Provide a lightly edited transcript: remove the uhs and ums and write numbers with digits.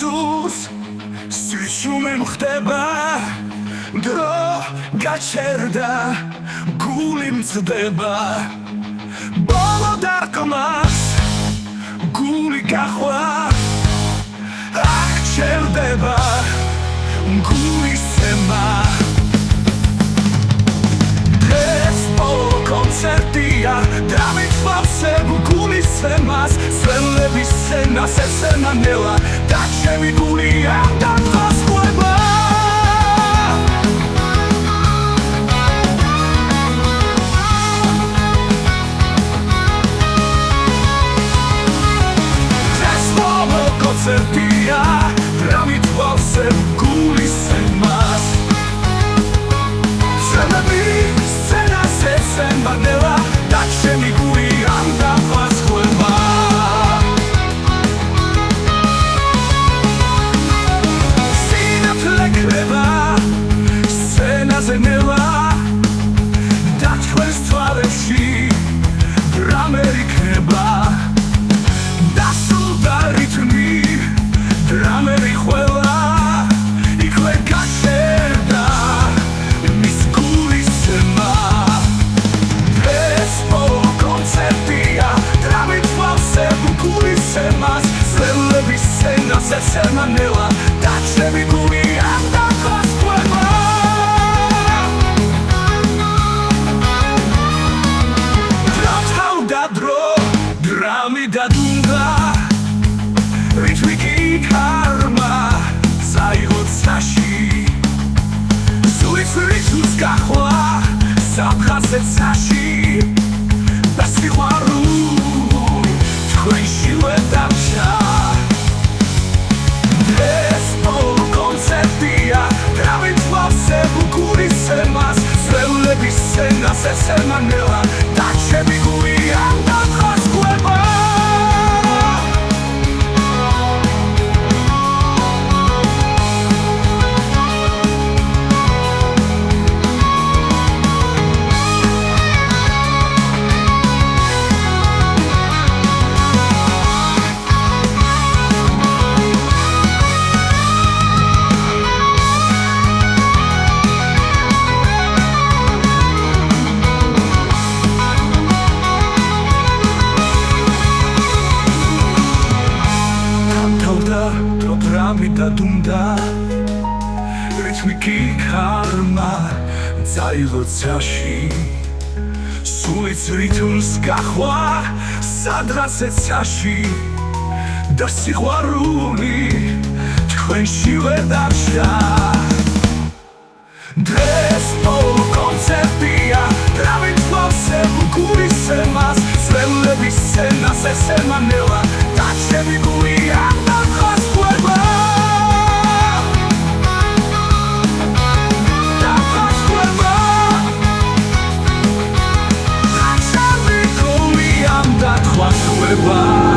სულს სიჩუმე მხდება დრო გაჩერდა გული მწდება ბოლო დარკმას გული გახვა აქ ჩერდება გულის ემა დღეს ბოლო კონცერტია დამიწყავსებ გულის ემას სველების სცენას ესენანელა და ჩემი გული არ დაგასხვება კონცერტია დამიწყავსებ გულის ემას სველების სცენას ესენანელა და ჩემი გული არ დაგასხვება სცენაზე ნელა და ჩვენს თვალებში დრამერი იქნება დასრულდა რითმი დრამერი ყველა იქვე გაჩერდა მის გულის ემა ეს ბოლო კონცერტია დამიწყავსებ გულის ემას სველების სცენას ესენანელა და ჩემი გული არ დაგასხვება დრამი დადუნდა რითმი კი ქარმა საიღო ცაში სულიც რითმს გახვა საფხაზე ცაში და სიყვარული თქვენშივე დამშა ეს ბოლო კონცერტია დამიწყავსებ გულის ემას სველების სცენას ესენანელა და ჩემი გული არ დაგასხვება დრამი დადუნდა რითმი კი ქარმა წაიღო ცაში სულიც რითმს გახვა სადღაცე ცაში და სიყვარული თქვენშივე დამშა დღეს ბოლო კონცერტია დამიწყავსებ გულის ემას სველების სცენას ესენანელა და ჩემი გული არ დაგასხვება და ჩემი გული არ დაგასხვება